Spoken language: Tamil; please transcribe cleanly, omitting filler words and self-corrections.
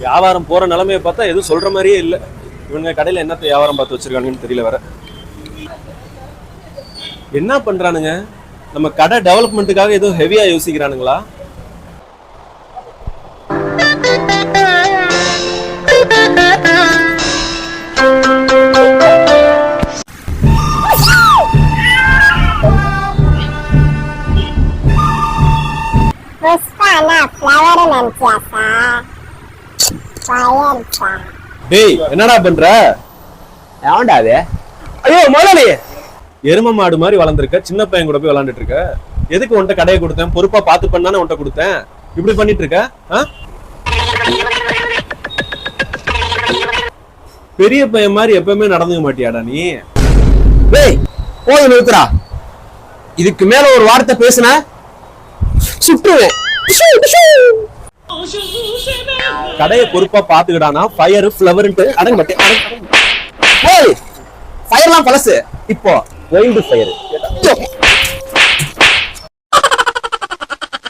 வியாபாரம் போற நிலைமையை பார்த்தா எதுவும் சொல்ற மாதிரியே இல்லை. இவங்க கடையில என்னத்த வியாபாரம் பார்த்து வச்சிருக்காங்கன்னு தெரியல வேற. என்ன பண்றானுங்க? நம்ம கடை டெவலப்மெண்ட்டுக்காக எதுவும் ஹெவியா யோசிக்கிறானுங்களா? டேய் என்னடா பண்ற? ஏன்டா அது? ஐயோ முதலாளி, எரும மாடு மாதிரி வளர்ந்துருக்க, சின்ன பையன் கூட போய் விளாண்டுட்டு இருக்க. எதுக்கு உன்ட்ட கடையை கொடுத்தேன்? பொறுப்பா பார்த்து பண்ணானே உன்ட்ட கொடுத்தேன். இப்படி பண்ணிட்டு இருக்க? பெரிய பையன் மாதிரி எப்பவுமே நடந்துக்க மாட்டியாடா நீ? டேய் போய் நிறுத்துறா. இதுக்கு மேல ஒரு வார்த்தை பேசுன சுற்றுவேன். கடையை பொறுப்பா பாத்துக்கிடானா ஃபயர் ஃப்ளவர்ன்ட்டு அடங்க மாட்டேன். ஃபயர்லாம் பழசு, இப்போ வைல்டு ஃபயர்.